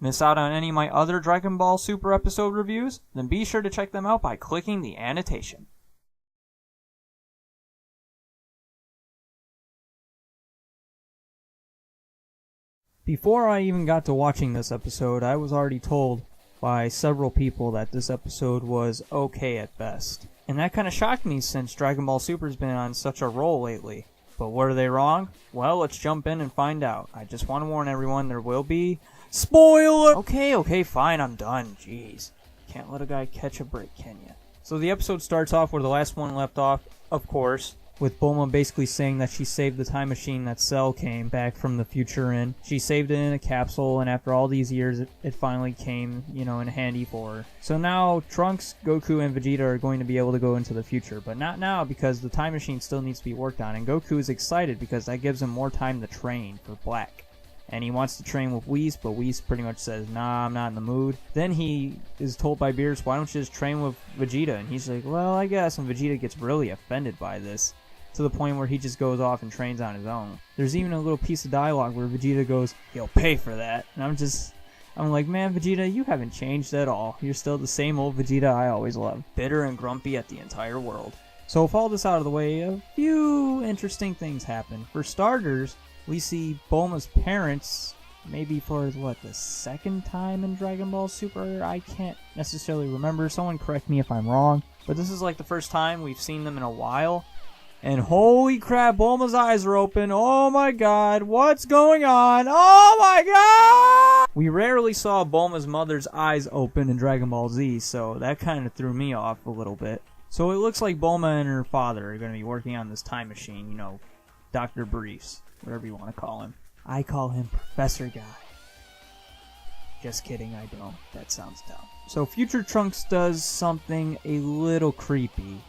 Miss out on any of my other Dragon Ball Super episode reviews? Then be sure to check them out by clicking the annotation. Before I even got to watching this episode, I was already told by several people that this episode was okay at best. And that kind of shocked me since Dragon Ball Super's been on such a roll lately. But were they wrong? Well, let's jump in and find out. I just want to warn everyone, there will be spoiler! Okay, fine, I'm done. Jeez. Can't let a guy catch a break, can ya? So the episode starts off where the last one left off, of course, with Bulma basically saying that she saved the time machine that Cell came back from the future in. She saved it in a capsule, and after all these years, it finally came, in handy for her. So now, Trunks, Goku, and Vegeta are going to be able to go into the future, but not now because the time machine still needs to be worked on, and Goku is excited because that gives him more time to train for Black. And he wants to train with Whis, but Whis pretty much says, nah, I'm not in the mood. Then he is told by Beerus, why don't you just train with Vegeta? And he's like, well, I guess, and Vegeta gets really offended by this, to the point where he just goes off and trains on his own. There's even a little piece of dialogue where Vegeta goes, he'll pay for that. And I'm like, man, Vegeta, you haven't changed at all. You're still the same old Vegeta I always loved. Bitter and grumpy at the entire world. So with all this out of the way, a few interesting things happen. For starters, we see Bulma's parents, maybe for, the second time in Dragon Ball Super? I can't necessarily remember. Someone correct me if I'm wrong. But this is the first time we've seen them in a while. And holy crap, Bulma's eyes are open. Oh my god, what's going on? Oh my god! We rarely saw Bulma's mother's eyes open in Dragon Ball Z, so that kind of threw me off a little bit. So it looks like Bulma and her father are going to be working on this time machine, Dr. Briefs, whatever you want to call him. I call him Professor Guy. Just kidding, I don't. That sounds dumb. So Future Trunks does something a little creepy.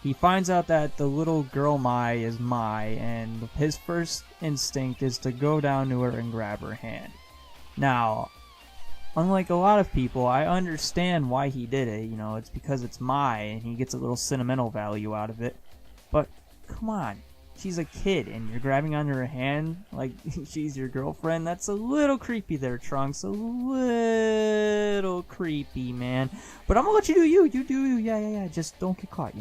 He finds out that the little girl Mai is Mai, and his first instinct is to go down to her and grab her hand. Now, unlike a lot of people, I understand why he did it. It's because it's Mai, and he gets a little sentimental value out of it. But, come on. She's a kid, and you're grabbing onto her hand like she's your girlfriend. That's a little creepy there, Trunks. A little creepy, man. But I'm gonna let you do you. You do you. Yeah. Just don't get caught,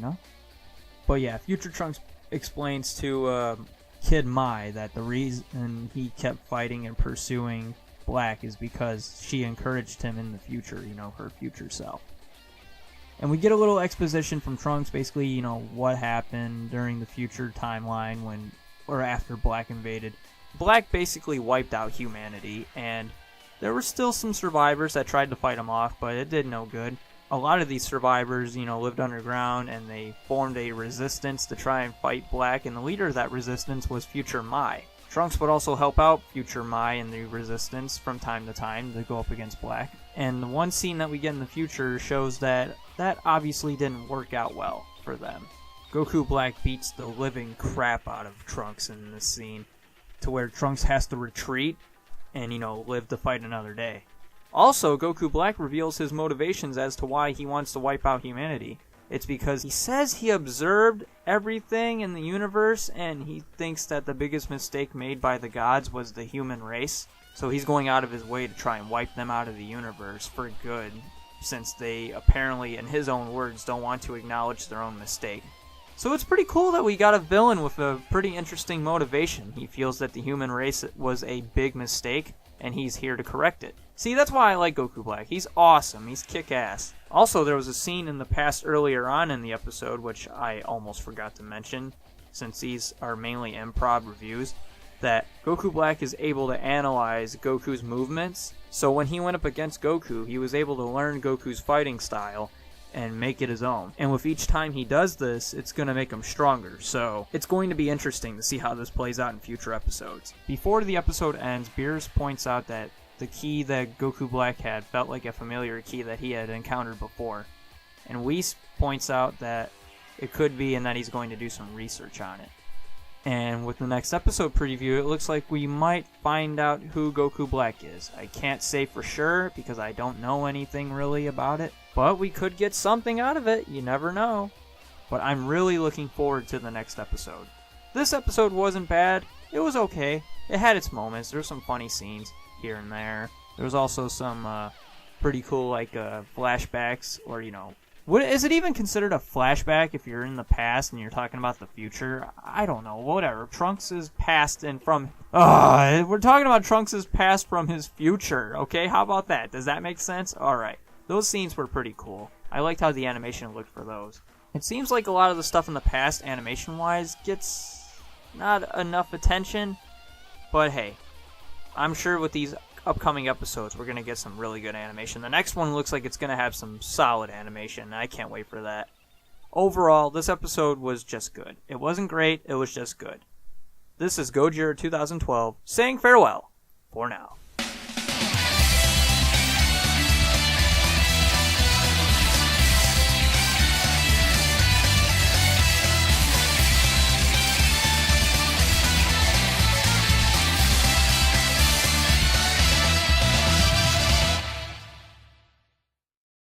But yeah, Future Trunks explains to Kid Mai that the reason he kept fighting and pursuing Black is because she encouraged him in the future, her future self. And we get a little exposition from Trunks, basically, what happened during the future timeline or after Black invaded. Black basically wiped out humanity, and there were still some survivors that tried to fight him off, but it did no good. A lot of these survivors, lived underground, and they formed a resistance to try and fight Black, and the leader of that resistance was Future Mai. Trunks would also help out Future Mai in the resistance from time to time to go up against Black. And the one scene that we get in the future shows that obviously didn't work out well for them. Goku Black beats the living crap out of Trunks in this scene, to where Trunks has to retreat and, live to fight another day. Also, Goku Black reveals his motivations as to why he wants to wipe out humanity. It's because he says he observed everything in the universe, and he thinks that the biggest mistake made by the gods was the human race. So he's going out of his way to try and wipe them out of the universe for good, since they apparently, in his own words, don't want to acknowledge their own mistake. So it's pretty cool that we got a villain with a pretty interesting motivation. He feels that the human race was a big mistake, and he's here to correct it. See, that's why I like Goku Black. He's awesome. He's kick-ass. Also, there was a scene in the past earlier on in the episode, which I almost forgot to mention, since these are mainly improv reviews, that Goku Black is able to analyze Goku's movements. So when he went up against Goku, he was able to learn Goku's fighting style and make it his own. And with each time he does this, it's going to make him stronger. So it's going to be interesting to see how this plays out in future episodes. Before the episode ends, Beerus points out that the key that Goku Black had felt like a familiar key that he had encountered before. And Whis points out that it could be, and that he's going to do some research on it. And with the next episode preview, it looks like we might find out who Goku Black is. I can't say for sure because I don't know anything really about it, but we could get something out of it. You never know. But I'm really looking forward to the next episode. This episode wasn't bad. It was okay. It had its moments. There's some funny scenes here and there. There was also some pretty cool flashbacks, or what is it even considered a flashback if you're in the past and you're talking about the future? I don't know. Whatever. Trunks is past and from. We're talking about Trunks' past from his future. Okay, how about that? Does that make sense? All right. Those scenes were pretty cool. I liked how the animation looked for those. It seems like a lot of the stuff in the past, animation-wise, gets not enough attention. But hey, I'm sure with these upcoming episodes, we're going to get some really good animation. The next one looks like it's going to have some solid animation. I can't wait for that. Overall, this episode was just good. It wasn't great, it was just good. This is Gojira 2012 saying farewell for now.